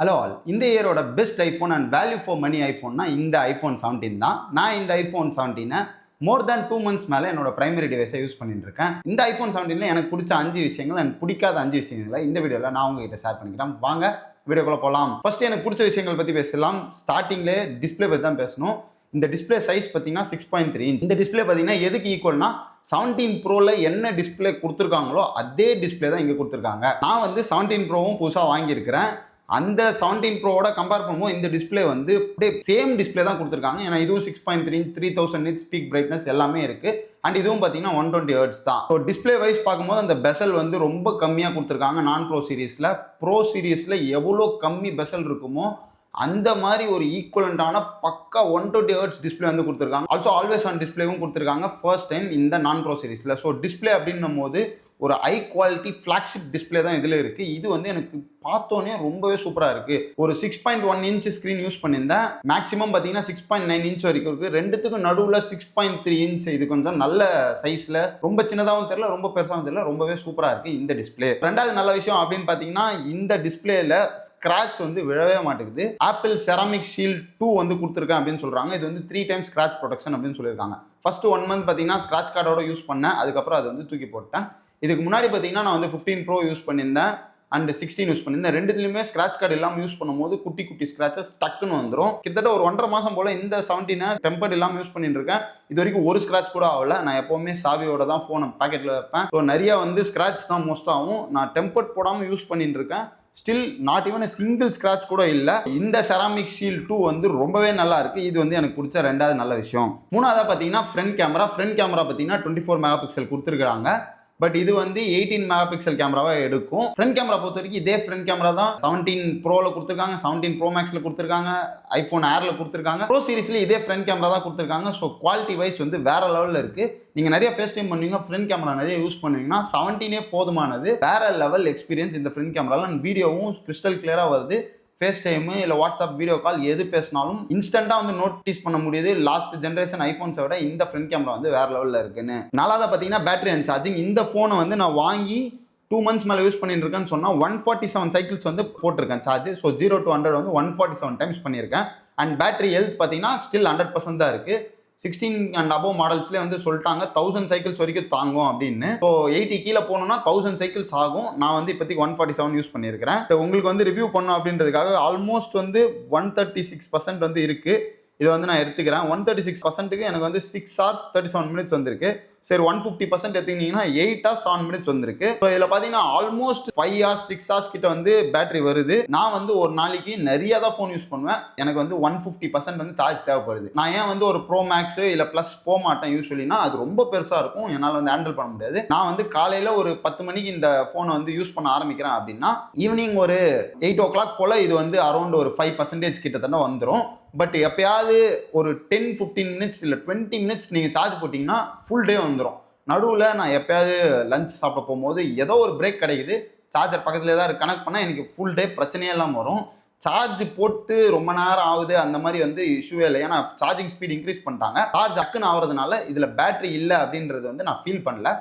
Hello all, இந்த இயரோட best iPhone and value for money ஐஃபோன்னா இந்த ஐஃபோன் 17 தான். நான் இந்த ஐஃபோன் 17 மோர் தேன் 2 months மேலே என்னோட பிரைமரி டிவைஸை யூஸ் பண்ணிட்டு இருக்கேன். இந்த ஐஃபோன் 17 எனக்கு பிடிச்ச 5 விஷயங்கள் அண்ட் பிடிக்காத 5 விஷயங்களை இந்த வீடியோவில் நான் உங்ககிட்ட ஷேர் பண்ணிக்கிறேன். வாங்க வீடியோக்குள்ள போகலாம். ஃபர்ஸ்ட் எனக்கு பிடிச்ச விஷயங்கள் பற்றி பேசலாம். ஸ்டார்டிங்லேயே டிஸ்பிளே பற்றி தான் பேசணும். இந்த டிஸ்பிளே சைஸ் பார்த்தீங்கன்னா 6.3 inch. இந்த டிஸ்பிளே பார்த்தீங்கன்னா எதுக்கு ஈக்குவல்னா 17 ப்ரோவில் என்ன டிஸ்பிளே கொடுத்துருக்காங்களோ அதே டிஸ்பிளே தான் இங்கே கொடுத்துருக்காங்க. நான் வந்து 17 ப்ரோவும் புதுசாக வாங்கியிருக்கிறேன். அந்த 17 ப்ரோவோட கம்பேர் பண்ணும்போது இந்த டிஸ்பிளே வந்து அப்படியே சேம் டிஸ்பிளே தான் கொடுத்துருக்காங்க. ஏன்னா இதுவும் 6.3 inch 3000 nits பீக் பிரைட்னஸ் எல்லாமே இருக்கு. அண்ட் இதுவும் பார்த்தீங்கன்னா 120 Hz தான். ஸோ டிஸ்பிளே வைஸ் பார்க்கும்போது அந்த பெசல் வந்து ரொம்ப கம்மியாக கொடுத்துருக்காங்க. நான் ப்ரோ சீரீஸில் எவ்வளோ கம்மி பெசல் இருக்குமோ அந்த மாதிரி ஒரு ஈக்குவலண்டான பக்கா 120 Hz டிஸ்பிளே வந்து கொடுத்துருக்காங்க. ஆல்சோ ஆல்வேஸ் ஆன் டிஸ்பிளேவும் கொடுத்துருக்காங்க ஃபர்ஸ்ட் டைம் இந்த நான் ப்ரோ சீரீஸில். ஸோ டிஸ்பிளே அப்படின்னும் போது ஒரு ஹை குவாலிட்டி ஃப்ளாக்ஷிப் டிஸ்பிளே தான் இதில் இருக்குது. இது வந்து எனக்கு பார்த்தோன்னே ரொம்பவே சூப்பராக இருக்குது. ஒரு 6.1 inch ஸ்க்ரீன் யூஸ் பண்ணியிருந்தேன். மேக்ஸிமம் பார்த்தீங்கன்னா 6.9 inch வரைக்கும் இருக்குது. ரெண்டுத்துக்கும் நடுவில் 6.3 inch. இது கொஞ்சம் நல்ல சைஸில், ரொம்ப சின்னதாகவும் தெரியல, ரொம்ப பெருசாகவும் தெரியல, ரொம்பவே சூப்பராக இருக்குது இந்த டிஸ்பிளே. ரெண்டாவது நல்ல விஷயம் அப்படின்னு பார்த்தீங்கன்னா இந்த டிஸ்பிளேல ஸ்க்ராட்ச் வந்து விழவே மாட்டேங்குது. ஆப்பிள் செராமிக் ஷீல்ட் 2 வந்து கொடுத்துருக்கேன் அப்படின்னு சொல்கிறாங்க. இது வந்து 3 times ஸ்க்ராட்ச் ப்ரொடெக்ஷன் அப்படின்னு சொல்லியிருக்காங்க. ஃபர்ஸ்ட் 1 month பார்த்தீங்கன்னா ஸ்க்ராட்ச் கார்டோட யூஸ் பண்ணேன். அதுக்கப்புறம் அது வந்து தூக்கி போட்டேன். இதுக்கு முன்னாடி பார்த்தீங்கன்னா நான் வந்து 15 ப்ரோ யூஸ் பண்ணியிருந்தேன் அண்ட் 16 யூஸ் பண்ணியிருந்தேன். ரெண்டுத்துலையுமே ஸ்க்ராட்ச் கார்டு இல்லாமல் யூஸ் பண்ணும்போது குட்டி குட்டி ஸ்க்ராச்சஸ் டக்குன்னு வந்துடும். கிட்டத்தட்ட ஒரு 1.5 மாதம் போல் இந்த 17 டெம்பர்ட் இல்லாமல் யூஸ் பண்ணிட்டு இருக்கேன். இது வரைக்கும் ஒரு ஸ்க்ராட்ச் கூட ஆகல. நான் எப்போவுமே சாவியோட தான் ஃபோனை பாக்கெட்டில் வைப்பேன். ஸோ நிறைய வந்து ஸ்க்ராட்ச் தான் மோஸ்ட் ஆகும். நான் டெம்பர்ட் போடாமல் யூஸ் பண்ணிட்டு இருக்கேன். Still not even single scratch கூட இல்லை. இந்த செராமிக் ஷீல்ட் 2 வந்து ரொம்பவே நல்லா இருக்கு. இது வந்து எனக்கு பிடிச்ச ரெண்டாவது நல்ல விஷயம். மூணாவதாக பார்த்தீங்கன்னா ஃப்ரண்ட் கேமரா பார்த்தீங்கன்னா 24 MP கொடுத்துருக்காங்க. பட் இது வந்து 18 MP கேமராவா எடுக்கும். ஃப்ரண்ட் கேமரா பொறுத்த வரைக்கும் இதே ஃப்ரண்ட் கேமரா தான் 17 ப்ரோவில் கொடுத்துருக்காங்க, 17 ப்ரோ மேக்ஸில் கொடுத்துருக்காங்க, ஐஃபோன் ஏரில் கொடுத்துருக்காங்க. ப்ரோ சீரிஸில் இதே ஃப்ரண்ட் கேமரா தான் கொடுத்துருக்காங்க. ஸோ குவாலிட்டி வைஸ் வந்து வேற லெவலில் இருக்கு. நீங்கள் நிறைய ஃபேஸ் டைம் பண்ணுவீங்க, ஃப்ரண்ட் கேமரா நிறைய யூஸ் பண்ணுவீங்கன்னா 17 போதுமானது. வேற லெவல் எக்ஸ்பீரியன்ஸ் இந்த ஃப்ரண்ட் கேமராவில். வீடியோவும் கிறிஸ்டல் கிளியராக வருது. ஃபேஸ் டைமு இல்லை வாட்ஸ்அப் வீடியோ கால் எது பேசினாலும் இன்ஸ்டண்ட்டாக வந்து நோட்டீஸ் பண்ண முடியுது. லாஸ்ட் ஜென்ரேஷன் ஐஃபோன்ஸை விட இந்த ஃப்ரண்ட் கேமரா வந்து வேற லெவலில் இருக்குன்னு. நாலாவது பார்த்தீங்கன்னா பேட்டரி அண்ட் சார்ஜிங். இந்த ஃபோனை வந்து நான் வாங்கி 2 months மேலே யூஸ் பண்ணிட்டு இருக்கேன்னு சொன்னால் 147 சைக்கிள்ஸ் வந்து போட்டிருக்கேன் சார்ஜ். ஸோ 0 to 100 வந்து 147 டைம்ஸ் பண்ணியிருக்கேன். அண்ட் பேட்டரி ஹெல்த் பார்த்தீங்கன்னா ஸ்டில் 100% தான் இருக்குது. 16 and above மாடல்ஸ்லேயே வந்து சொல்லிட்டாங்க 1000 சைக்கிள்ஸ் வரைக்கும் தாங்கும் அப்படின்னு. ஸோ 80 கீழே போனோம்னா 1000 சைக்கிள்ஸ் ஆகும். நான் வந்து இப்போதைக்கு 147 யூஸ் பண்ணியிருக்கிறேன். உங்களுக்கு வந்து ரிவ்யூ பண்ணோம் அப்படின்றதுக்காக ஆல்மோஸ்ட் வந்து 136% வந்து இருக்குது. இதை வந்து நான் எடுத்துக்கிறேன். 136%க்கு எனக்கு வந்து 6 hours 37 minutes வந்திருக்கு. சரி 150% எடுத்துக்கிட்டீங்கன்னா 8 hours 7 minutes வந்திருக்கு. ஸோ இதில் பார்த்தீங்கன்னா ஆல்மோஸ்ட் 5 hours 6 hours கிட்ட வந்து பேட்டரி வருது. நான் வந்து ஒரு நாளைக்கு நிறைய தான் ஃபோன் யூஸ் பண்ணுவேன். எனக்கு வந்து 150% வந்து சார்ஜ் தேவைப்படுது. நான் ஏன் வந்து ஒரு ப்ரோ மேக்ஸ் இல்லை ப்ளஸ் போக மாட்டேன் யூஸ்வலினா, அது ரொம்ப பெருசாக இருக்கும், என்னால் வந்து ஹேண்டில் பண்ண முடியாது. நான் வந்து காலையில் ஒரு 10 மணிக்கு இந்த ஃபோனை வந்து யூஸ் பண்ண ஆரம்பிக்கிறேன் அப்படின்னா ஈவினிங் ஒரு 8 o'clock போல் இது வந்து அரௌண்ட் ஒரு 5% கிட்டத்தட்ட வந்துடும். பட் எப்பயாவது ஒரு 10-15 minutes இல்லை 20 minutes நீங்கள் சார்ஜ் போட்டிங்கன்னா ஃபுல் டே வந்துடும். நடுவில் நான் எப்பயாவது லஞ்ச் சாப்பிட போகும்போது ஏதோ ஒரு பிரேக் கிடைக்குது, சார்ஜர் பக்கத்தில் ஏதாவது கனெக்ட் பண்ணால் எனக்கு ஃபுல் டே பிரச்சனையே இல்லாமல் வரும். சார்ஜ் போட்டு ரொம்ப நேரம் ஆகுது அந்த மாதிரி வந்து இஷ்யூவே இல்லை. ஏன்னா சார்ஜிங் ஸ்பீட் இன்க்ரீஸ் பண்ணிட்டாங்க. சார்ஜ் அக்குன்னு ஆகிறதுனால இதில் பேட்டரி இல்லை அப்படின்றது வந்து நான் ஃபீல் பண்ணல.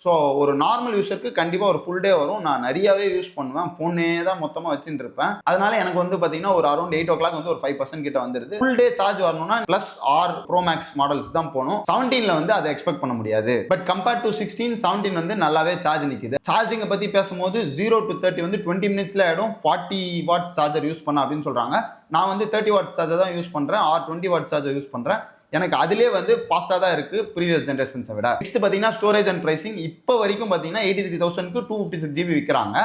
ஸோ ஒரு நார்மல் யூஸருக்கு கண்டிப்பாக ஒரு ஃபுல் டே வரும். நான் நிறையாவே யூஸ் பண்ணுவேன், ஃபோனே தான் மொத்தமாக வச்சுட்டு இருப்பேன். அதனால எனக்கு வந்து பார்த்தீங்கன்னா ஒரு அரௌண்ட் 8 o'clock வந்து ஒரு 5% கிட்ட வந்துருது. ஃபுல் டே சார்ஜ் வரணும்னா plus or pro max models தான் போகணும். 17 வந்து அதை எக்ஸ்பெக்ட் பண்ண முடியாது. பட் கம்பேர்ட் டு 16, 17 வந்து நல்லாவே சார்ஜ் நிற்குது. சார்ஜிங்கை பற்றி பேசும்போது 0 to 30 வந்து 20 minutes ஆகிடும். 40 watts சார்ஜர் யூஸ் பண்ண அப்படின்னு சொல்கிறாங்க. நான் வந்து 30 watts சார்ஜர் தான் யூஸ் பண்ணுறேன், ஆர் 20 watts சார்ஜர் யூஸ் பண்ணுறேன். எனக்கு அதிலே வந்து ஃபாஸ்ட்டாக தான் இருக்குது ப்ரீவியஸ் ஜென்ரேஷன்ஸை விட. நெக்ஸ்ட் பார்த்தீங்கன்னா ஸ்டோரேஜ் அண்ட் ப்ரைசிங். இப்போ வரைக்கும் பார்த்தீங்கன்னா 83,000க்கு 256 GB விற்கிறாங்க.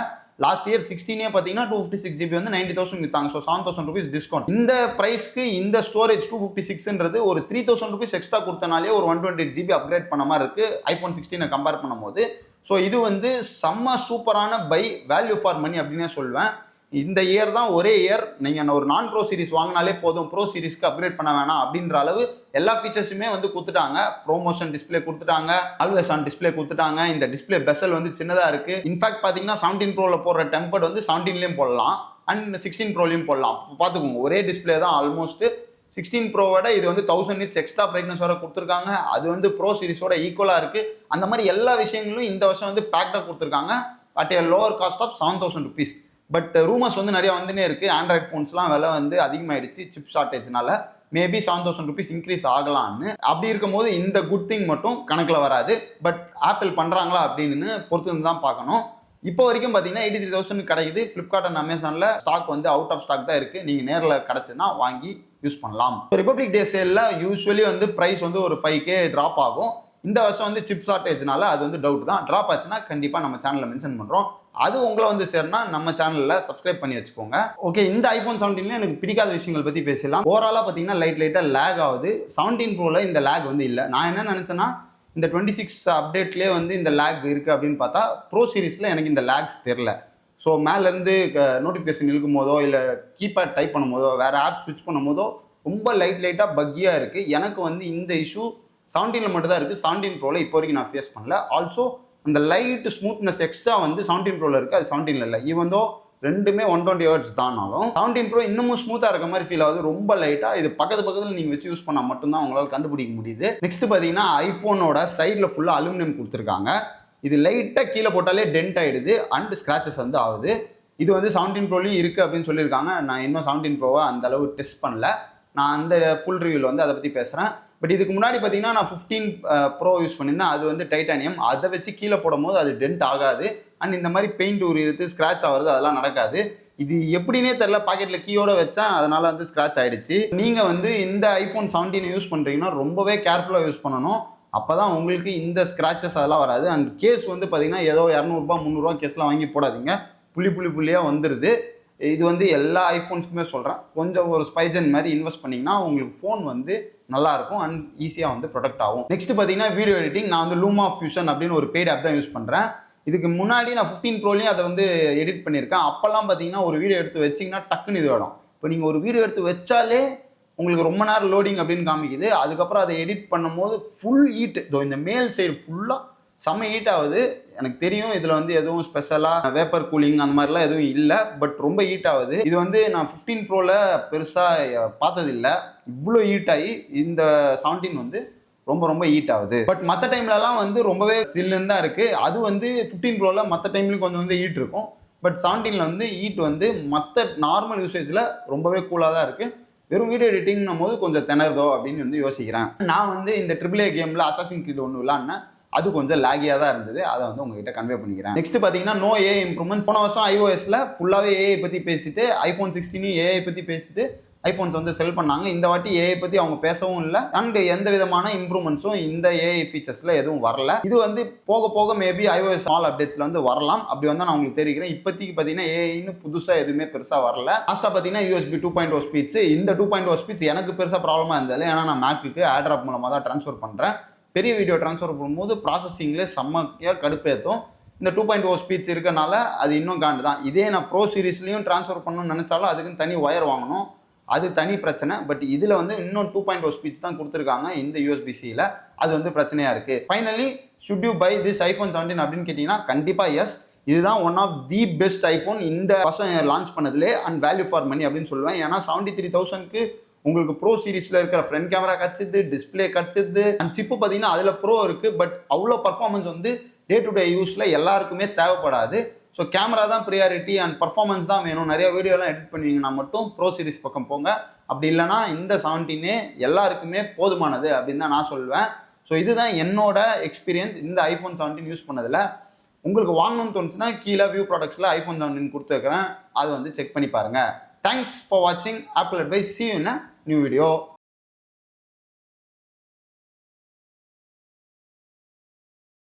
லாஸ்ட் இயர் 16 பார்த்தீங்கன்னா 256 GB வந்து 90,000 விற்றாங்க. So 7,000 rupees discount. இந்த ப்ரைஸ்க்கு இந்த ஸ்டோரேஜ் 256ன்றது ஒரு 3,000 rupees எக்ஸ்ட்ரா கொடுத்தனாலே ஒரு 128 GB அப்கிரேட் பண்ண மாதிரி இருக்குது ஐஃபோன் 16 கம்பேர் பண்ணும்போது. ஸோ இது வந்து செம்ம சூப்பரான பை, வேல்யூ ஃபார் மணி அப்படின்னே சொல்வேன். இந்த இயர் தான் ஒரே இயர் நீங்கள் ஒரு நான் ப்ரோ சீரிஸ் வாங்கினாலே போதும், ப்ரோ சீரிஸ்க்கு அப்கிரேட் பண்ண வேணாம் அப்படின்ற அளவு எல்லா ஃபீச்சர்ஸுமே வந்து கொடுத்துட்டாங்க. ப்ரோமோஷன் டிஸ்பிளே கொடுத்துட்டாங்க, ஆல்வேஸ் ஆன் டிஸ்பிளே கொடுத்துட்டாங்க. இந்த டிஸ்பிளே பெசல் வந்து சின்னதாக இருக்குது. இன்ஃபேக்ட் பார்த்தீங்கன்னா 17 ப்ரோவில் போடுற டெம்பர்ட் வந்து 17லேயும் போடலாம் அண்ட் 16 ப்ரோலையும் போடலாம். பார்த்துக்கோங்க, ஒரே டிஸ்பிளே தான் ஆல்மோஸ்ட். 16 ப்ரோவோட இது வந்து 1000 nits எக்ஸ்ட்ரா பிரைட்னஸ் வர கொடுத்துருக்காங்க. அது வந்து ப்ரோ சீரிஸோட ஈக்குவலாக இருக்குது. அந்த மாதிரி எல்லா விஷயங்களும் இந்த வருஷம் வந்து பேக்டாக கொடுத்துருக்காங்க at a lower cost of 7,000 rupees. But rumours வந்து நிறைய வந்துனே இருக்குது. ஆண்ட்ராய்ட் ஃபோன்ஸ்லாம் விலை வந்து அதிகமாகிடுச்சு சிப் ஷார்ட்டேஜ்னால. மேபி 7,000 ருபீஸ் இன்க்ரீஸ் ஆகலான்னு. அப்படி இருக்கும்போது இந்த குட் திங் மட்டும் கணக்கில் வராது. பட் ஆப்பிள் பண்ணுறாங்களா அப்படின்னு பொறுத்து தான் பார்க்கணும். இப்போ வரைக்கும் பார்த்தீங்கன்னா 83,000 கிடைக்குது. ஃப்ளிப்கார்ட் அண்ட் அமேசானில் ஸ்டாக் வந்து அவுட் ஆஃப் ஸ்டாக் தான் இருக்குது. நீங்கள் நேரில் கிடச்சுன்னா வாங்கி யூஸ் பண்ணலாம். ரிபப்ளிக் டே சேலில் யூஸ்வலி வந்து ப்ரைஸ் வந்து ஒரு 5K ட்ராப் ஆகும். இந்த வருஷம் வந்து சிப் ஷார்ட்டேஜ்னால அது வந்து டவுட் தான். ட்ராப் ஆச்சுன்னா கண்டிப்பாக நம்ம சேனலில் மென்ஷன் பண்ணுறோம். அது உங்களை வந்து சேர்னா நம்ம சேனலில் சப்ஸ்கிரைப் பண்ணி வச்சுக்கோங்க. ஓகே, இந்த ஐஃபோன் 17 எனக்கு பிடிக்காத விஷயங்கள் பற்றி பேசலாம். ஓவராலாக பார்த்தீங்கன்னா லைட்டாக லேக் ஆகுது. 17 ப்ரோவில் இந்த லேக் வந்து இல்லை. நான் என்ன நினச்சேன்னா இந்த 26 அப்டேட்லேயே வந்து இந்த லேக் இருக்குது அப்படின்னு பார்த்தா ப்ரோ சீரிஸில் எனக்கு இந்த லேக்ஸ் தெரில. ஸோ மேலேருந்து நோட்டிஃபிகேஷன் இழுக்கும் போதோ இல்லை கீபேட் டைப் பண்ணும் போதோ வேறு ஆப் ஸ்விட்ச் பண்ணும் போதோ ரொம்ப லைட்டாக பக்கியாக இருக்குது. எனக்கு வந்து இந்த இஷ்யூ 17 மட்டும் தான் இருக்குது. 17 ப்ரோவில் இப்போ வரைக்கும் நான் ஃபேஸ் பண்ணல. ஆல்சோ அந்த லைட் ஸ்மூத்னஸ் எக்ஸ்ட்ரா வந்து 17 ப்ரோவில் இருக்குது, அது 17 இல்லை. ஈவன் தோ ரெண்டுமே 120 ஹெர்ட்ஸ் தானாலும் 17 ப்ரோ இன்னமும் ஸ்மூத்தாக இருக்க மாதிரி ஃபீல் ஆகுது. ரொம்ப லைட்டாக இது பக்கத்தில் நீங்கள் வச்சு யூஸ் பண்ணால் மட்டும்தான் உங்களால் கண்டுபிடிக்க முடியுது. நெக்ஸ்ட் பார்த்தீங்கன்னா ஐஃபோனோட சைடில் ஃபுல்லாக அலுமினியம் கொடுத்துருக்காங்க. இது லைட்டாக கீழே போட்டாலே டென்ட் ஆகிடுது அண்ட் ஸ்க்ராச்சஸ் வந்து ஆகுது. இது வந்து 17 ப்ரோலையும் இருக்குது அப்படின்னு சொல்லியிருக்காங்க. நான் இன்னும் 17 ப்ரோவை அந்த அளவு டெஸ்ட் பண்ணல. நான் அந்த ஃபுல் ரிவ்யூவில் வந்து அதை பற்றி பேசுகிறேன். பட் இதுக்கு முன்னாடி பார்த்தீங்கன்னா நான் 15 ப்ரோ யூஸ் பண்ணியிருந்தேன். அது வந்து டைட்டானியம். அதை வச்சு கீழே போடும் போது அது டென்ட் ஆகாது அண்ட் இந்த மாதிரி பெயிண்ட் உரியுது, ஸ்க்ராட்ச் ஆகிறது, அதெல்லாம் நடக்காது. இது எப்படின்னே தெரில, பாக்கெட்டில் கீயோட வச்சேன், அதனால் வந்து ஸ்க்ராட்ச் ஆகிடுச்சு. நீங்கள் வந்து இந்த ஐஃபோன் 17 யூஸ் பண்ணுறீங்கன்னா ரொம்பவே கேர்ஃபுல்லாக யூஸ் பண்ணணும். அப்போ தான் உங்களுக்கு இந்த ஸ்க்ராச்சஸ் அதெல்லாம் வராது. அண்ட் கேஸ் வந்து பார்த்தீங்கன்னா ஏதோ 200 300 கேஸ்லாம் வாங்கி போடாதீங்க. புள்ளியாக வந்துடுது. இது வந்து எல்லா ஐஃபோன்ஸுக்குமே சொல்கிறேன். கொஞ்சம் ஒரு ஸ்பைஜன் மாதிரி இன்வெஸ்ட் பண்ணிங்கன்னா உங்களுக்கு ஃபோன் வந்து நல்லாயிருக்கும் அண்ட் ஈஸியாக வந்து ப்ரொடெக்ட் ஆகும். நெக்ஸ்ட் பார்த்தீங்கன்னா வீடியோ எடிட்டிங். நான் வந்து லூமா ஃபியூஷன் அப்படின்னு ஒரு பெய்ட் ஆப் தான் யூஸ் பண்ணுறேன். இதுக்கு முன்னாடி நான் 15 ப்ரோலையும் அதை வந்து எடிட் பண்ணியிருக்கேன். அப்போல்லாம் பார்த்தீங்கன்னா ஒரு வீடியோ எடுத்து வச்சிங்கன்னா டக்குன்னு இது வேணும். இப்போ நீங்கள் ஒரு வீடியோ எடுத்து வச்சாலே உங்களுக்கு ரொம்ப நேரம் லோடிங் அப்படின்னு காமிக்குது. அதுக்கப்புறம் அதை எடிட் பண்ணும்போது ஃபுல் ஹீட், இந்த மேல் சைடு ஃபுல்லாக செம்ம ஹீட் ஆகுது. எனக்கு தெரியும் இதில் வந்து எதுவும் ஸ்பெஷலாக வேப்பர் கூலிங் அந்த மாதிரிலாம் எதுவும் இல்லை. பட் ரொம்ப ஹீட் ஆகுது. இது வந்து நான் 15 ப்ரோவில் பெருசாக பார்த்ததில்லை. இவ்வளோ ஹீட் ஆகி இந்த 17 வந்து ரொம்ப ஹீட் ஆகுது. பட் மற்ற டைம்லலாம் வந்து ரொம்பவே சில்லுன்னு தான் இருக்குது. அது வந்து 15 ப்ரோவில் மற்ற டைம்லையும் கொஞ்சம் வந்து ஹீட் இருக்கும். பட் 17 வந்து ஹீட் வந்து மற்ற நார்மல் யூசேஜில் ரொம்பவே கூலாக தான் இருக்குது. வெறும் வீடியோ எடிட்டிங்னும் போது கொஞ்சம் திணறதோ அப்படின்னு வந்து யோசிக்கிறேன். நான் வந்து இந்த AAA கேமில் அசாசின் கிரீட் ஒன்று விளாட்னேன். அது கொஞ்சம் லேகியாக தான் இருந்தது. அதை வந்து உங்ககிட்ட கன்வே பண்ணிக்கிறேன். நெக்ஸ்ட் பார்த்தீங்கன்னா நோ ஏஐ இம்ப்ரூவ்மெண்ட்ஸ். போன வருஷம் iOSல ஃபுல்லாகவே ஏஐ பற்றி பேசிட்டு iPhone 16 ஏஐ பற்றி பேசிட்டு ஐஃபோன்ஸ் வந்து செல் பண்ணாங்க. இந்த வாட்டி ஏஐ பற்றி அவங்க பேசவும் இல்லை அண்ட் எந்த விதமான இம்ப்ரூவ்மெண்ட்ஸும் இந்த ஏஐ ஃபீச்சர்ஸில் எதுவும் வரல. இது வந்து போக மேபி iOS ஸ்மால் அப்டேட்ஸில் வந்து வரலாம். அப்படி வந்தால் நான் உங்களுக்கு தெரிவிக்கிறேன். இப்போதைக்கு பார்த்தீங்கன்னா ஏஐன்னு புதுசாக எதுவுமே பெருசாக வரல. லாஸ்ட்டாக பார்த்தீங்கன்னா USB 2.0 ஸ்பீச். இந்த 2.0 ஸ்பீச் எனக்கு பெருசாக ப்ராப்ளமாக இருந்தது. ஏன்னா நான் மேக்குக்கு AirDrop மூலமாக தான் ட்ரான்ஸ்ஃபர் பண்ணுறேன். பெரிய வீடியோ ட்ரான்ஸ்ஃபர் பண்ணும்போது ப்ராசஸிங்லேயே செம்மையாக கடுப்பேற்றும். இந்த 2.0 ஸ்பீச் இருக்கனால அது இன்னும் காண்டு தான். இதே நான் ப்ரோ சீரிஸ்லையும் ட்ரான்ஸ்ஃபர் பண்ணணும்னு நினச்சாலும் அதுக்குன்னு தனி ஒயர் வாங்கணும். அது தனி பிரச்சனை. பட் இதில் வந்து இன்னும் 2.0 ஸ்பீச் தான் கொடுத்துருக்காங்க இந்த USB-Cயில். அது வந்து பிரச்சனையாக இருக்குது. Finally should you buy this iPhone 17 அப்படின்னு கேட்டிங்கன்னா கண்டிப்பாக எஸ். இதுதான் one of the best iPhone இந்த வருஷம் லான்ச் பண்ணதுலே அண்ட் வேல்யூ ஃபார் மணி அப்படின்னு சொல்லுவேன். ஏன்னா 73,000க்கு உங்களுக்கு ப்ரோ சீரிஸில் இருக்கிற ஃப்ரண்ட் கேமரா கிடச்சிது, டிஸ்பிளே கிடச்சிது அண்ட் சிப்பு பார்த்தீங்கன்னா அதில் ப்ரோ இருக்குது. பட் அவ்வளோ பர்ஃபார்மன்ஸ் வந்து டே டு டே யூஸில் எல்லாருக்குமே தேவைப்படாது. ஸோ கேமரா தான் ப்ரியாரிட்டி அண்ட் பர்ஃபார்மன்ஸ் தான் வேணும். நிறைய வீடியோலாம் எடிட் பண்ணுவீங்கன்னா மட்டும் ப்ரோ சீரிஸ் பக்கம் போங்க. அப்படி இல்லைனா இந்த 17 எல்லாருக்குமே போதுமானது அப்படின்னு தான் நான் சொல்லுவேன். ஸோ இதுதான் என்னோட எக்ஸ்பீரியன்ஸ் இந்த iPhone 17 யூஸ் பண்ணதில். உங்களுக்கு வாங்கணும்னு தோணுச்சுன்னா கீழே வியூ ப்ராடக்ட்ஸில் iPhone 17 கொடுத்துருக்குறேன். அதை வந்து செக் பண்ணி பாருங்கள். தேங்க்ஸ் ஃபார் வாட்சிங் apple advice. See you in a new video.